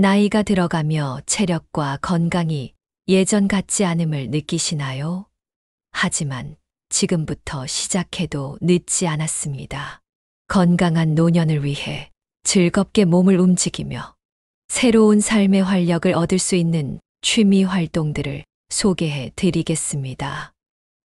나이가 들어가며 체력과 건강이 예전 같지 않음을 느끼시나요? 하지만 지금부터 시작해도 늦지 않았습니다. 건강한 노년을 위해 즐겁게 몸을 움직이며 새로운 삶의 활력을 얻을 수 있는 취미 활동들을 소개해 드리겠습니다.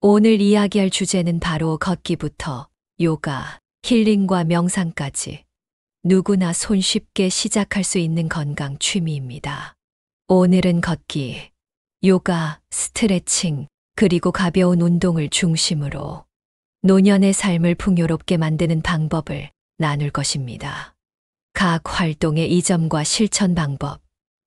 오늘 이야기할 주제는 바로 걷기부터 요가, 힐링과 명상까지 누구나 손쉽게 시작할 수 있는 건강 취미입니다. 오늘은 걷기, 요가, 스트레칭, 그리고 가벼운 운동을 중심으로 노년의 삶을 풍요롭게 만드는 방법을 나눌 것입니다. 각 활동의 이점과 실천 방법,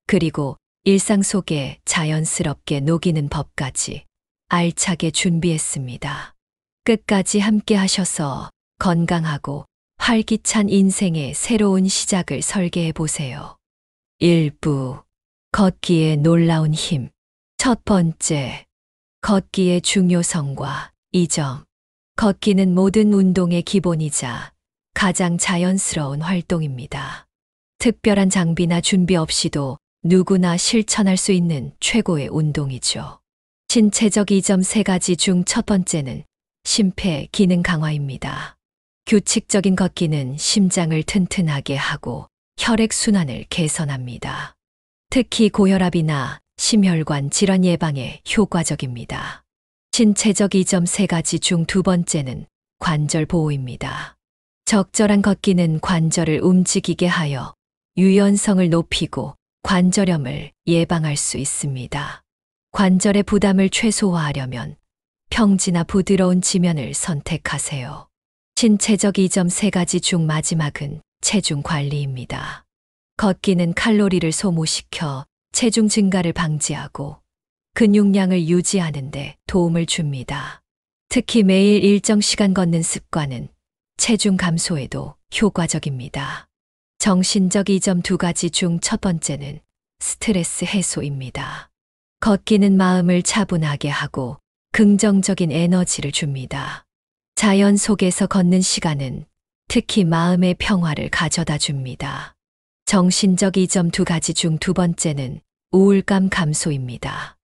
그리고 일상 속에 자연스럽게 녹이는 법까지 알차게 준비했습니다. 끝까지 함께 하셔서 건강하고 활기찬 인생의 새로운 시작을 설계해 보세요. 1부 걷기의 놀라운 힘. 첫 번째, 걷기의 중요성과 이점. 걷기는 모든 운동의 기본이자 가장 자연스러운 활동입니다. 특별한 장비나 준비 없이도 누구나 실천할 수 있는 최고의 운동이죠. 신체적 이점 3가지 중 첫 번째는 심폐 기능 강화입니다. 규칙적인 걷기는 심장을 튼튼하게 하고 혈액순환을 개선합니다. 특히 고혈압이나 심혈관 질환 예방에 효과적입니다. 신체적 이점 3가지 중 2번째는 관절 보호입니다. 적절한 걷기는 관절을 움직이게 하여 유연성을 높이고 관절염을 예방할 수 있습니다. 관절의 부담을 최소화하려면 평지나 부드러운 지면을 선택하세요. 신체적 이점 3가지 중 마지막은 체중 관리입니다. 걷기는 칼로리를 소모시켜 체중 증가를 방지하고 근육량을 유지하는 데 도움을 줍니다. 특히 매일 일정 시간 걷는 습관은 체중 감소에도 효과적입니다. 정신적 이점 2가지 중 첫 번째는 스트레스 해소입니다. 걷기는 마음을 차분하게 하고 긍정적인 에너지를 줍니다. 자연 속에서 걷는 시간은 특히 마음의 평화를 가져다 줍니다. 정신적 이점 2가지 중 2번째는 우울감 감소입니다.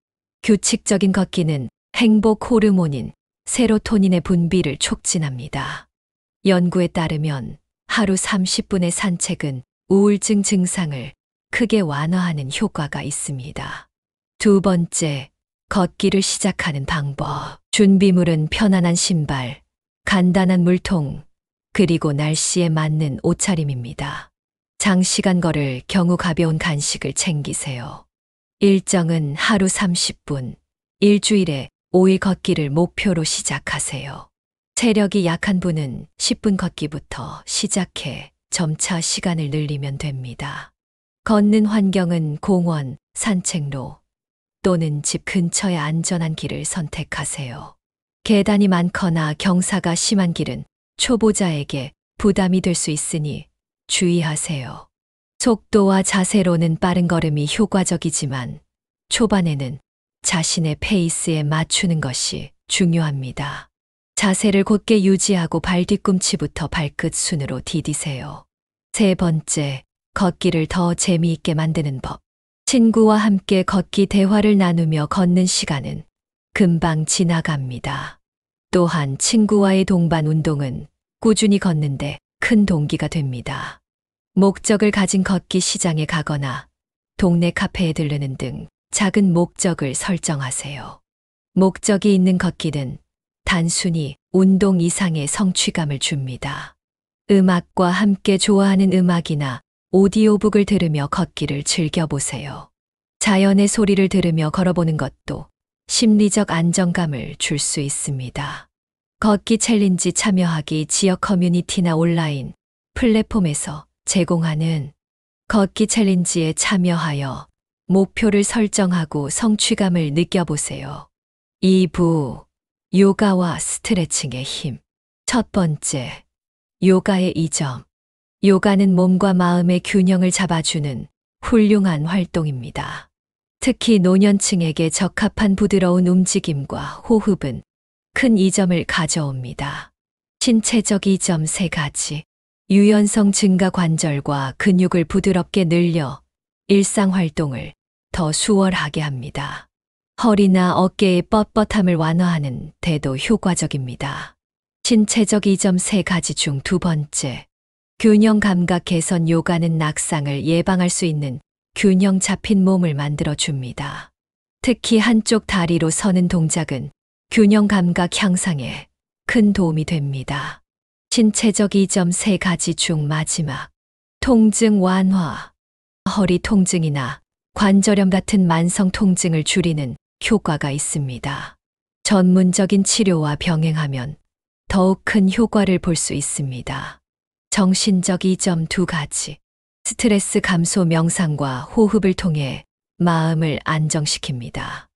규칙적인 걷기는 행복 호르몬인 세로토닌의 분비를 촉진합니다. 연구에 따르면 하루 30분의 산책은 우울증 증상을 크게 완화하는 효과가 있습니다. 두 번째, 걷기를 시작하는 방법. 준비물은 편안한 신발, 간단한 물통, 그리고 날씨에 맞는 옷차림입니다. 장시간 걸을 경우 가벼운 간식을 챙기세요. 일정은 하루 30분, 일주일에 5일 걷기를 목표로 시작하세요. 체력이 약한 분은 10분 걷기부터 시작해 점차 시간을 늘리면 됩니다. 걷는 환경은 공원, 산책로 또는 집 근처의 안전한 길을 선택하세요. 계단이 많거나 경사가 심한 길은 초보자에게 부담이 될 수 있으니 주의하세요. 속도와 자세로는 빠른 걸음이 효과적이지만 초반에는 자신의 페이스에 맞추는 것이 중요합니다. 자세를 곧게 유지하고 발 뒤꿈치부터 발끝 순으로 디디세요. 세 번째, 걷기를 더 재미있게 만드는 법. 친구와 함께 걷기 대화를 나누며 걷는 시간은 금방 지나갑니다. 또한 친구와의 동반 운동은 꾸준히 걷는데 큰 동기가 됩니다. 목적을 가진 걷기 시장에 가거나 동네 카페에 들르는 등 작은 목적을 설정하세요. 목적이 있는 걷기는 단순히 운동 이상의 성취감을 줍니다. 음악과 함께 좋아하는 음악이나 오디오북을 들으며 걷기를 즐겨보세요. 자연의 소리를 들으며 걸어보는 것도 심리적 안정감을 줄 수 있습니다. 걷기 챌린지 참여하기. 지역 커뮤니티나 온라인 플랫폼에서 제공하는 걷기 챌린지에 참여하여 목표를 설정하고 성취감을 느껴보세요. 2부 요가와 스트레칭의 힘. 첫 번째, 요가의 이점. 요가는 몸과 마음의 균형을 잡아주는 훌륭한 활동입니다. 특히 노년층에게 적합한 부드러운 움직임과 호흡은 큰 이점을 가져옵니다. 신체적 이점 3가지. 유연성 증가. 관절과 근육을 부드럽게 늘려 일상 활동을 더 수월하게 합니다. 허리나 어깨의 뻣뻣함을 완화하는 데도 효과적입니다. 신체적 이점 3가지 중 2번째. 균형 감각 개선 요가는 낙상을 예방할 수 있는 균형 잡힌 몸을 만들어 줍니다. 특히 한쪽 다리로 서는 동작은 균형 감각 향상에 큰 도움이 됩니다. 신체적 이점 3가지 중 마지막. 통증 완화. 허리 통증이나 관절염 같은 만성 통증을 줄이는 효과가 있습니다. 전문적인 치료와 병행하면 더욱 큰 효과를 볼 수 있습니다. 정신적 이점 2가지. 스트레스 감소 명상과 호흡을 통해 마음을 안정시킵니다.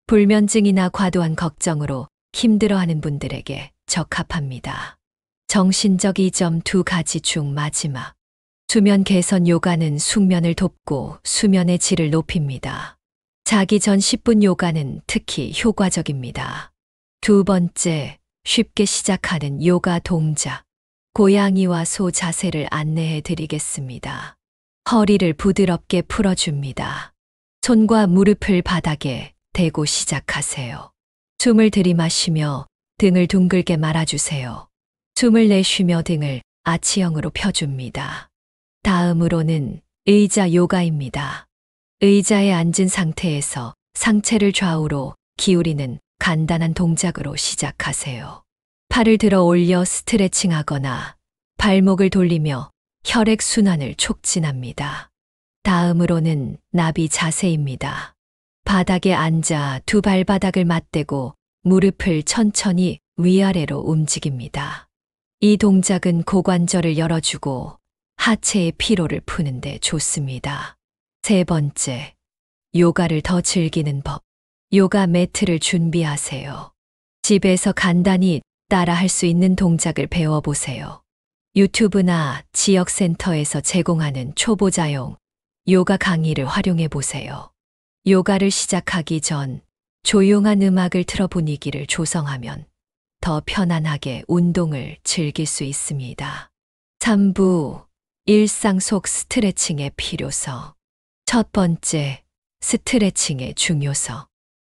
불면증이나 과도한 걱정으로 힘들어하는 분들에게 적합합니다. 정신적 이점 2가지 중 마지막. 수면 개선 요가는 숙면을 돕고 수면의 질을 높입니다. 자기 전 10분 요가는 특히 효과적입니다. 2번째, 쉽게 시작하는 요가 동작. 고양이와 소 자세를 안내해 드리겠습니다. 허리를 부드럽게 풀어줍니다. 손과 무릎을 바닥에 대고 시작하세요. 숨을 들이마시며 등을 둥글게 말아주세요. 숨을 내쉬며 등을 아치형으로 펴줍니다. 다음으로는 의자 요가입니다. 의자에 앉은 상태에서 상체를 좌우로 기울이는 간단한 동작으로 시작하세요. 팔을 들어 올려 스트레칭하거나 발목을 돌리며 혈액 순환을 촉진합니다. 다음으로는 나비 자세입니다. 바닥에 앉아 두 발바닥을 맞대고 무릎을 천천히 위아래로 움직입니다. 이 동작은 고관절을 열어주고 하체의 피로를 푸는데 좋습니다. 3번째, 요가를 더 즐기는 법. 요가 매트를 준비하세요. 집에서 간단히 따라 할 수 있는 동작을 배워보세요. 유튜브나 지역센터에서 제공하는 초보자용 요가 강의를 활용해 보세요. 요가를 시작하기 전 조용한 음악을 틀어 분위기를 조성하면 더 편안하게 운동을 즐길 수 있습니다. 3부, 일상 속 스트레칭의 필요성. 첫 번째, 스트레칭의 중요성.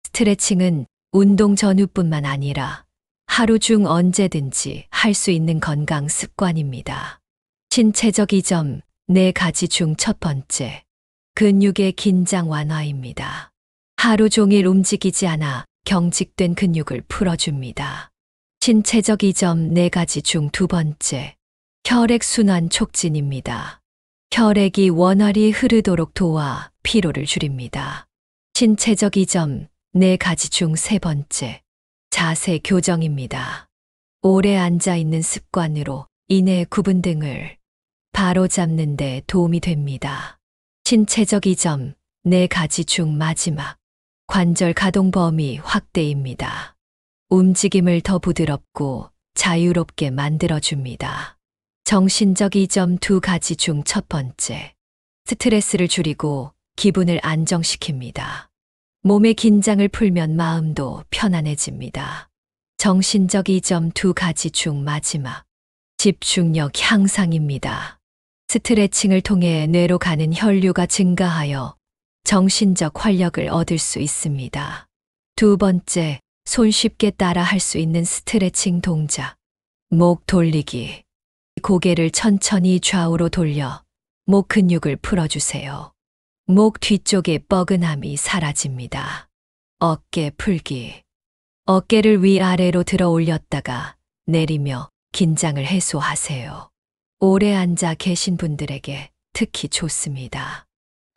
스트레칭은 운동 전후뿐만 아니라 하루 중 언제든지 할 수 있는 건강 습관입니다. 신체적 이점 4가지 중 첫 번째, 근육의 긴장 완화입니다. 하루 종일 움직이지 않아 경직된 근육을 풀어줍니다. 신체적 이점 4가지 중 2번째, 혈액순환 촉진입니다. 혈액이 원활히 흐르도록 도와 피로를 줄입니다. 신체적 이점 4가지 중 3번째, 자세 교정입니다. 오래 앉아 있는 습관으로 인해 구분 등을 바로 잡는 데 도움이 됩니다. 신체적 이점 4가지 중 마지막, 관절 가동 범위 확대입니다. 움직임을 더 부드럽고 자유롭게 만들어줍니다. 정신적 이점 2가지 중 첫 번째, 스트레스를 줄이고 기분을 안정시킵니다. 몸의 긴장을 풀면 마음도 편안해집니다. 정신적 이점 2가지 중 마지막, 집중력 향상입니다. 스트레칭을 통해 뇌로 가는 혈류가 증가하여 정신적 활력을 얻을 수 있습니다. 2번째, 손쉽게 따라 할 수 있는 스트레칭 동작. 목 돌리기. 고개를 천천히 좌우로 돌려 목 근육을 풀어주세요. 목 뒤쪽의 뻐근함이 사라집니다. 어깨 풀기. 어깨를 위아래로 들어 올렸다가 내리며 긴장을 해소하세요. 오래 앉아 계신 분들에게 특히 좋습니다.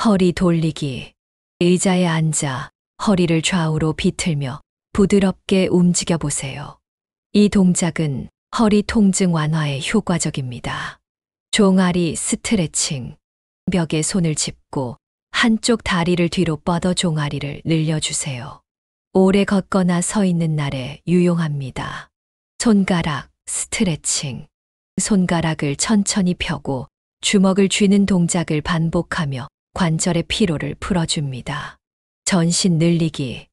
허리 돌리기. 의자에 앉아 허리를 좌우로 비틀며 부드럽게 움직여 보세요. 이 동작은 허리 통증 완화에 효과적입니다. 종아리 스트레칭. 벽에 손을 짚고 한쪽 다리를 뒤로 뻗어 종아리를 늘려주세요. 오래 걷거나 서 있는 날에 유용합니다. 손가락 스트레칭. 손가락을 천천히 펴고 주먹을 쥐는 동작을 반복하며 관절의 피로를 풀어줍니다. 전신 늘리기.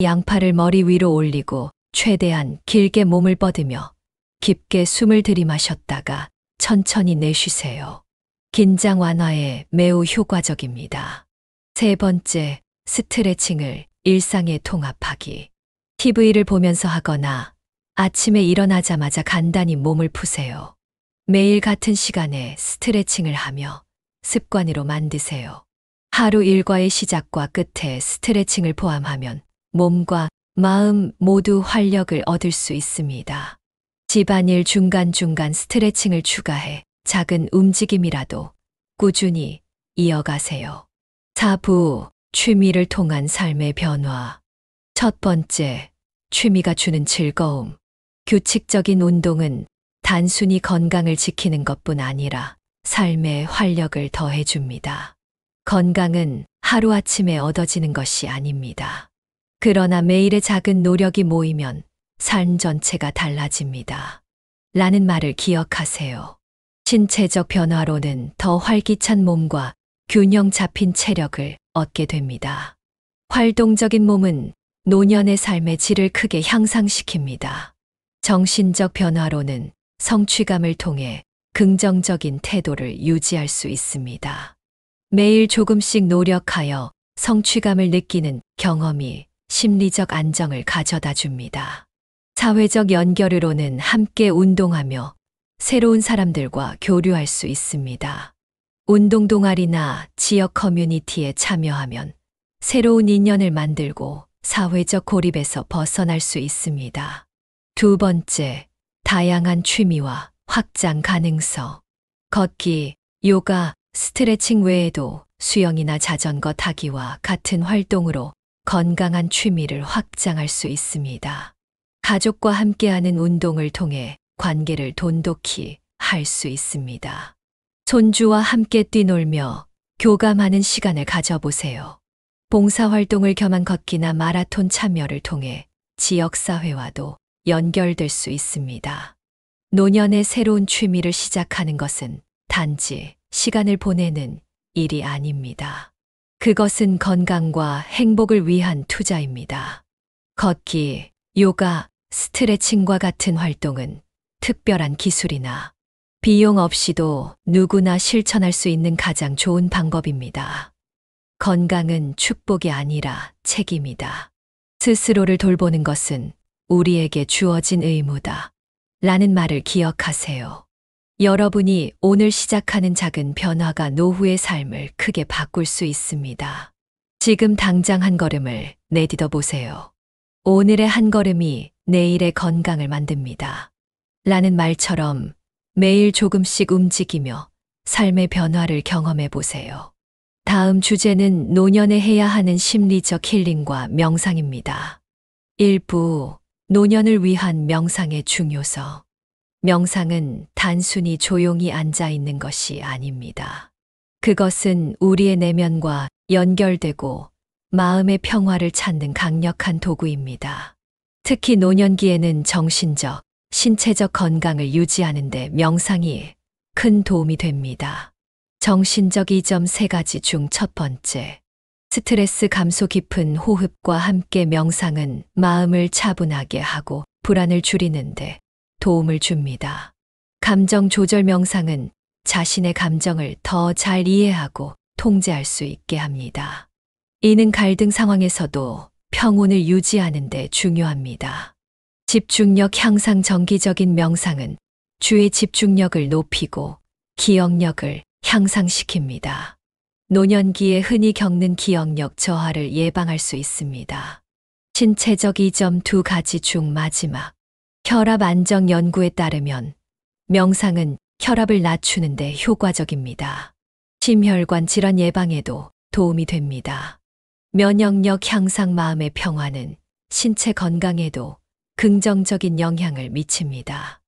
양팔을 머리 위로 올리고 최대한 길게 몸을 뻗으며 깊게 숨을 들이마셨다가 천천히 내쉬세요. 긴장 완화에 매우 효과적입니다. 세 번째, 스트레칭을 일상에 통합하기. TV를 보면서 하거나 아침에 일어나자마자 간단히 몸을 푸세요. 매일 같은 시간에 스트레칭을 하며 습관으로 만드세요. 하루 일과의 시작과 끝에 스트레칭을 포함하면 몸과 마음 모두 활력을 얻을 수 있습니다. 집안일 중간중간 스트레칭을 추가해 작은 움직임이라도 꾸준히 이어가세요. 4부, 취미를 통한 삶의 변화. 첫 번째, 취미가 주는 즐거움. 규칙적인 운동은 단순히 건강을 지키는 것뿐 아니라 삶에 활력을 더해줍니다. 건강은 하루아침에 얻어지는 것이 아닙니다. 그러나 매일의 작은 노력이 모이면 삶 전체가 달라집니다. 라는 말을 기억하세요. 신체적 변화로는 더 활기찬 몸과 균형 잡힌 체력을 얻게 됩니다. 활동적인 몸은 노년의 삶의 질을 크게 향상시킵니다. 정신적 변화로는 성취감을 통해 긍정적인 태도를 유지할 수 있습니다. 매일 조금씩 노력하여 성취감을 느끼는 경험이 심리적 안정을 가져다 줍니다. 사회적 연결으로는 함께 운동하며 새로운 사람들과 교류할 수 있습니다. 운동 동아리나 지역 커뮤니티에 참여하면 새로운 인연을 만들고 사회적 고립에서 벗어날 수 있습니다. 두 번째, 다양한 취미와 확장 가능성. 걷기, 요가, 스트레칭 외에도 수영이나 자전거 타기와 같은 활동으로 건강한 취미를 확장할 수 있습니다. 가족과 함께하는 운동을 통해 관계를 돈독히 할 수 있습니다. 손주와 함께 뛰놀며 교감하는 시간을 가져보세요. 봉사활동을 겸한 걷기나 마라톤 참여를 통해 지역사회와도 연결될 수 있습니다. 노년의 새로운 취미를 시작하는 것은 단지 시간을 보내는 일이 아닙니다. 그것은 건강과 행복을 위한 투자입니다. 걷기, 요가, 스트레칭과 같은 활동은 특별한 기술이나 비용 없이도 누구나 실천할 수 있는 가장 좋은 방법입니다. 건강은 축복이 아니라 책임이다. 스스로를 돌보는 것은 우리에게 주어진 의무다. 라는 말을 기억하세요. 여러분이 오늘 시작하는 작은 변화가 노후의 삶을 크게 바꿀 수 있습니다. 지금 당장 한 걸음을 내딛어 보세요. 오늘의 한 걸음이 내일의 건강을 만듭니다. 라는 말처럼 매일 조금씩 움직이며 삶의 변화를 경험해 보세요. 다음 주제는 노년에 해야 하는 심리적 힐링과 명상입니다. 1부, 노년을 위한 명상의 중요성. 명상은 단순히 조용히 앉아 있는 것이 아닙니다. 그것은 우리의 내면과 연결되고 마음의 평화를 찾는 강력한 도구입니다. 특히 노년기에는 정신적, 신체적 건강을 유지하는 데 명상이 큰 도움이 됩니다. 정신적 이점 3가지 중 첫 번째, 스트레스 감소. 깊은 호흡과 함께 명상은 마음을 차분하게 하고 불안을 줄이는데 도움을 줍니다. 감정 조절 명상은 자신의 감정을 더 잘 이해하고 통제할 수 있게 합니다. 이는 갈등 상황에서도 평온을 유지하는 데 중요합니다. 집중력 향상. 정기적인 명상은 주의 집중력을 높이고 기억력을 향상시킵니다. 노년기에 흔히 겪는 기억력 저하를 예방할 수 있습니다. 신체적 이점 2가지 중 마지막, 혈압 안정. 연구에 따르면 명상은 혈압을 낮추는 데 효과적입니다. 심혈관 질환 예방에도 도움이 됩니다. 면역력 향상. 마음의 평화는 신체 건강에도 긍정적인 영향을 미칩니다.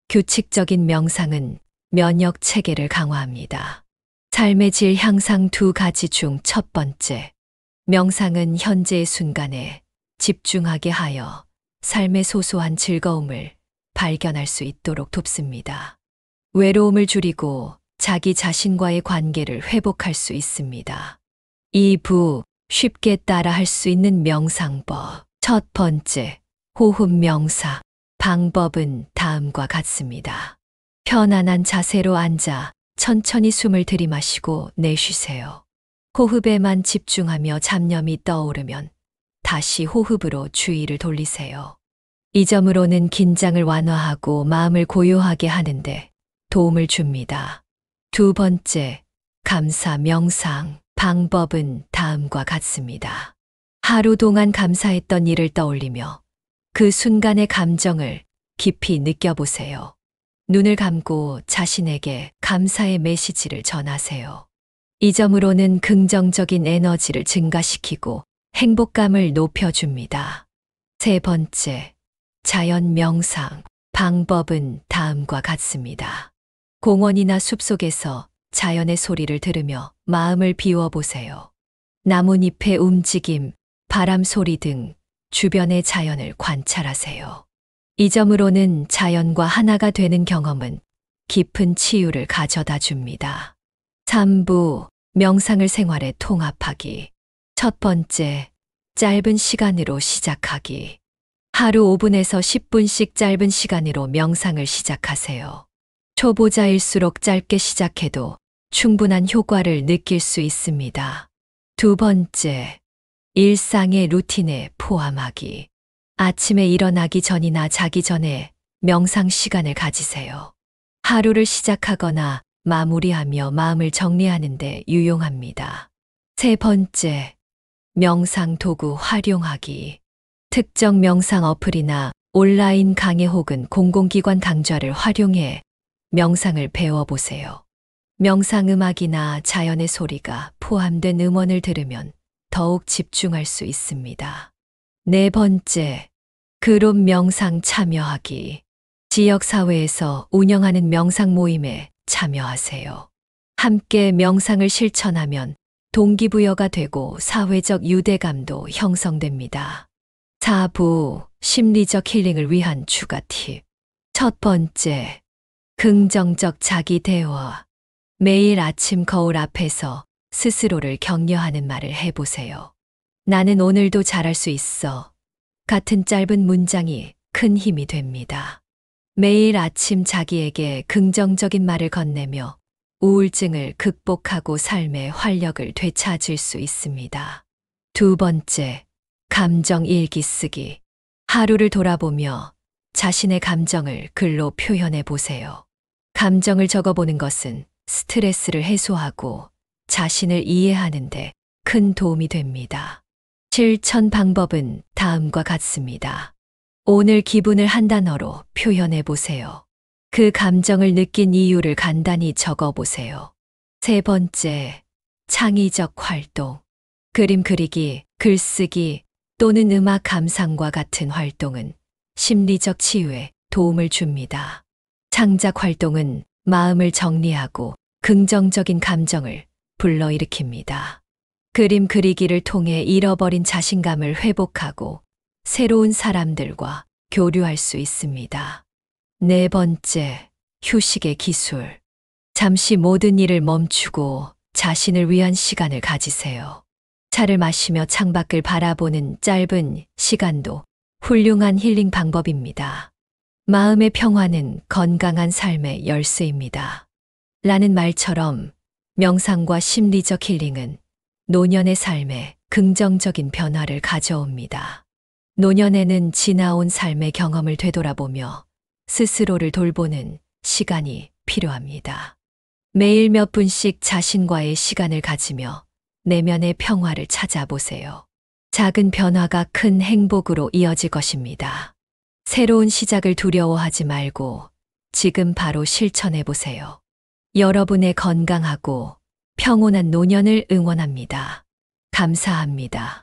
규칙적인 명상은 면역 체계를 강화합니다. 삶의 질 향상. 2가지 중 첫 번째, 명상은 현재의 순간에 집중하게 하여 삶의 소소한 즐거움을 발견할 수 있도록 돕습니다. 외로움을 줄이고 자기 자신과의 관계를 회복할 수 있습니다. 2부, 쉽게 따라할 수 있는 명상법. 첫 번째, 호흡 명상. 방법은 다음과 같습니다. 편안한 자세로 앉아 천천히 숨을 들이마시고 내쉬세요. 호흡에만 집중하며 잡념이 떠오르면 다시 호흡으로 주의를 돌리세요. 이 점으로는 긴장을 완화하고 마음을 고요하게 하는데 도움을 줍니다. 두 번째, 감사 명상 방법은 다음과 같습니다. 하루 동안 감사했던 일을 떠올리며 그 순간의 감정을 깊이 느껴보세요. 눈을 감고 자신에게 감사의 메시지를 전하세요. 이 점으로는 긍정적인 에너지를 증가시키고 행복감을 높여줍니다. 세 번째, 자연 명상 방법은 다음과 같습니다. 공원이나 숲속에서 자연의 소리를 들으며 마음을 비워보세요. 나뭇잎의 움직임, 바람 소리 등 주변의 자연을 관찰하세요. 이 점으로는 자연과 하나가 되는 경험은 깊은 치유를 가져다 줍니다. 3부 명상을 생활에 통합하기. 첫 번째, 짧은 시간으로 시작하기. 하루 5분에서 10분씩 짧은 시간으로 명상을 시작하세요. 초보자일수록 짧게 시작해도 충분한 효과를 느낄 수 있습니다. 두 번째, 일상의 루틴에 포함하기. 아침에 일어나기 전이나 자기 전에 명상 시간을 가지세요. 하루를 시작하거나 마무리하며 마음을 정리하는 데 유용합니다. 세 번째, 명상 도구 활용하기. 특정 명상 어플이나 온라인 강의 혹은 공공기관 강좌를 활용해 명상을 배워보세요. 명상 음악이나 자연의 소리가 포함된 음원을 들으면 더욱 집중할 수 있습니다. 네 번째, 그룹 명상 참여하기. 지역사회에서 운영하는 명상 모임에 참여하세요. 함께 명상을 실천하면 동기부여가 되고 사회적 유대감도 형성됩니다. 4부 심리적 힐링을 위한 추가 팁. 첫 번째, 긍정적 자기 대화. 매일 아침 거울 앞에서 스스로를 격려하는 말을 해보세요. 나는 오늘도 잘할 수 있어. 같은 짧은 문장이 큰 힘이 됩니다. 매일 아침 자기에게 긍정적인 말을 건네며 우울증을 극복하고 삶의 활력을 되찾을 수 있습니다. 두 번째, 감정 일기 쓰기. 하루를 돌아보며 자신의 감정을 글로 표현해 보세요. 감정을 적어보는 것은 스트레스를 해소하고 자신을 이해하는 데 큰 도움이 됩니다. 실천 방법은 다음과 같습니다. 오늘 기분을 한 단어로 표현해 보세요. 그 감정을 느낀 이유를 간단히 적어 보세요. 세 번째, 창의적 활동. 그림 그리기, 글쓰기 또는 음악 감상과 같은 활동은 심리적 치유에 도움을 줍니다. 창작 활동은 마음을 정리하고 긍정적인 감정을 불러일으킵니다. 그림 그리기를 통해 잃어버린 자신감을 회복하고 새로운 사람들과 교류할 수 있습니다. 네 번째, 휴식의 기술. 잠시 모든 일을 멈추고 자신을 위한 시간을 가지세요. 차를 마시며 창밖을 바라보는 짧은 시간도 훌륭한 힐링 방법입니다. 마음의 평화는 건강한 삶의 열쇠입니다. 라는 말처럼 명상과 심리적 힐링은 노년의 삶에 긍정적인 변화를 가져옵니다. 노년에는 지나온 삶의 경험을 되돌아보며 스스로를 돌보는 시간이 필요합니다. 매일 몇 분씩 자신과의 시간을 가지며 내면의 평화를 찾아보세요. 작은 변화가 큰 행복으로 이어질 것입니다. 새로운 시작을 두려워하지 말고 지금 바로 실천해 보세요. 여러분의 건강하고 평온한 노년을 응원합니다. 감사합니다.